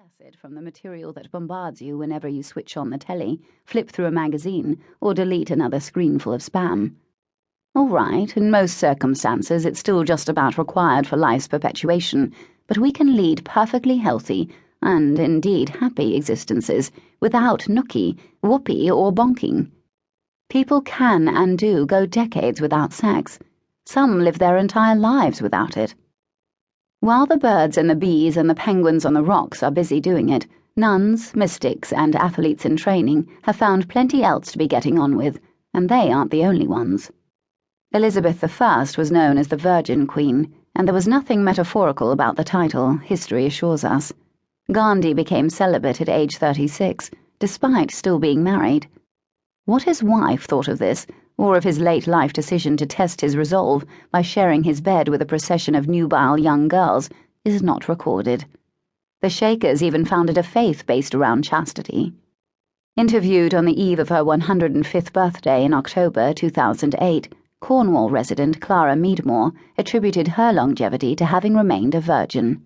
acid from the material that bombards you whenever you switch on the telly, flip through a magazine, or delete another screenful of spam. All right, in most circumstances it's still just about required for life's perpetuation, but we can lead perfectly healthy, and indeed happy existences, without nookie, whoopee, or bonking. People can and do go decades without sex. Some live their entire lives without it. While the birds and the bees and the penguins on the rocks are busy doing it, nuns, mystics, and athletes in training have found plenty else to be getting on with, and they aren't the only ones. Elizabeth I was known as the Virgin Queen, and there was nothing metaphorical about the title, history assures us. Gandhi became celibate at age 36, despite still being married. What his wife thought of this, or of his late-life decision to test his resolve by sharing his bed with a procession of nubile young girls, is not recorded. The Shakers even founded a faith based around chastity. Interviewed on the eve of her 105th birthday in October 2008, Cornwall resident Clara Meadmore attributed her longevity to having remained a virgin.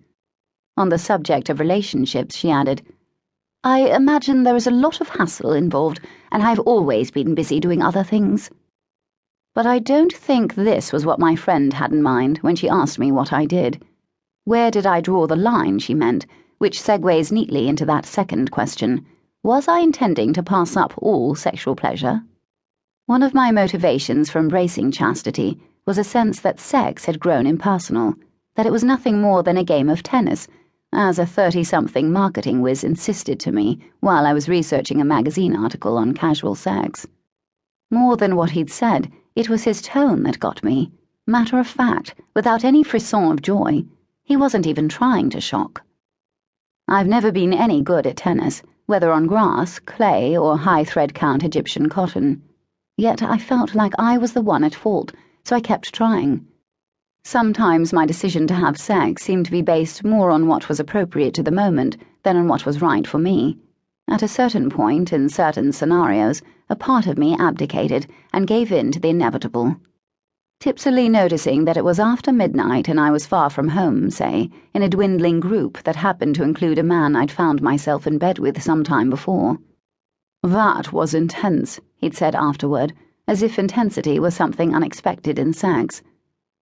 On the subject of relationships, she added, "I imagine there is a lot of hassle involved, and I've always been busy doing other things." But I don't think this was what my friend had in mind when she asked me what I did. Where did I draw the line, she meant, which segues neatly into that second question. Was I intending to pass up all sexual pleasure? One of my motivations for embracing chastity was a sense that sex had grown impersonal, that it was nothing more than a game of tennis, as a 30-something marketing whiz insisted to me while I was researching a magazine article on casual sex. More than what he'd said, it was his tone that got me. Matter of fact, without any frisson of joy. He wasn't even trying to shock. I've never been any good at tennis, whether on grass, clay, or high thread count Egyptian cotton. Yet I felt like I was the one at fault, so I kept trying. Sometimes my decision to have sex seemed to be based more on what was appropriate to the moment than on what was right for me. At a certain point, in certain scenarios, a part of me abdicated and gave in to the inevitable. Tipsily noticing that it was after midnight and I was far from home, say, in a dwindling group that happened to include a man I'd found myself in bed with some time before. "That was intense," he'd said afterward, as if intensity was something unexpected in sex.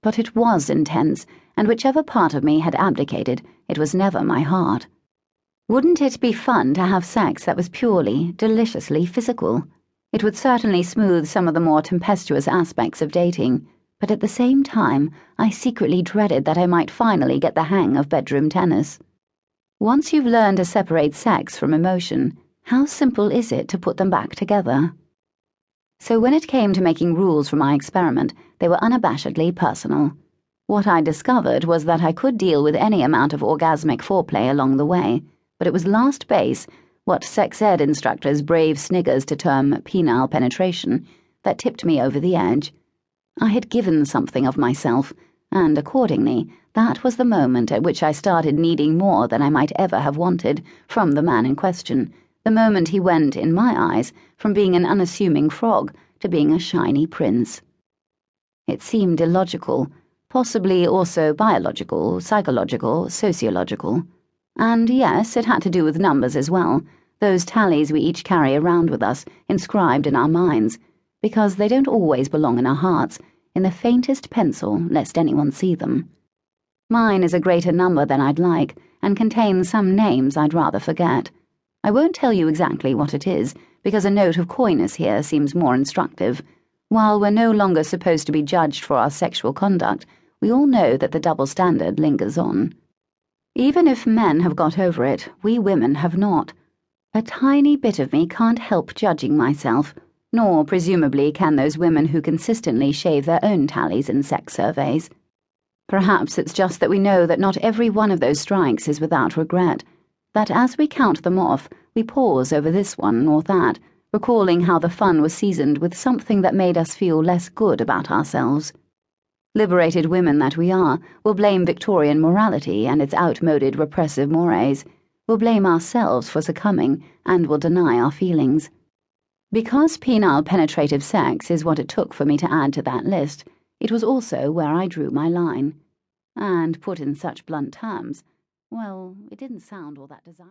But it was intense, and whichever part of me had abdicated, it was never my heart. Wouldn't it be fun to have sex that was purely, deliciously physical? It would certainly smooth some of the more tempestuous aspects of dating, but at the same time, I secretly dreaded that I might finally get the hang of bedroom tennis. Once you've learned to separate sex from emotion, how simple is it to put them back together? So when it came to making rules for my experiment, they were unabashedly personal. What I discovered was that I could deal with any amount of orgasmic foreplay along the way, but it was last base, what sex ed instructors brave sniggers to term penile penetration, that tipped me over the edge. I had given something of myself, and accordingly, that was the moment at which I started needing more than I might ever have wanted from the man in question, the moment he went, in my eyes, from being an unassuming frog to being a shiny prince. It seemed illogical, possibly also biological, psychological, sociological. And yes, it had to do with numbers as well, those tallies we each carry around with us, inscribed in our minds, because they don't always belong in our hearts, in the faintest pencil, lest anyone see them. Mine is a greater number than I'd like, and contains some names I'd rather forget. I won't tell you exactly what it is, because a note of coyness here seems more instructive. While we're no longer supposed to be judged for our sexual conduct, we all know that the double standard lingers on. Even if men have got over it, we women have not. A tiny bit of me can't help judging myself, nor presumably can those women who consistently shave their own tallies in sex surveys. Perhaps it's just that we know that not every one of those strikes is without regret, that as we count them off, we pause over this one or that, recalling how the fun was seasoned with something that made us feel less good about ourselves. Liberated women that we are, will blame Victorian morality and its outmoded repressive mores, will blame ourselves for succumbing, and will deny our feelings. Because penile penetrative sex is what it took for me to add to that list, it was also where I drew my line. And put in such blunt terms, well, it didn't sound all that desirable.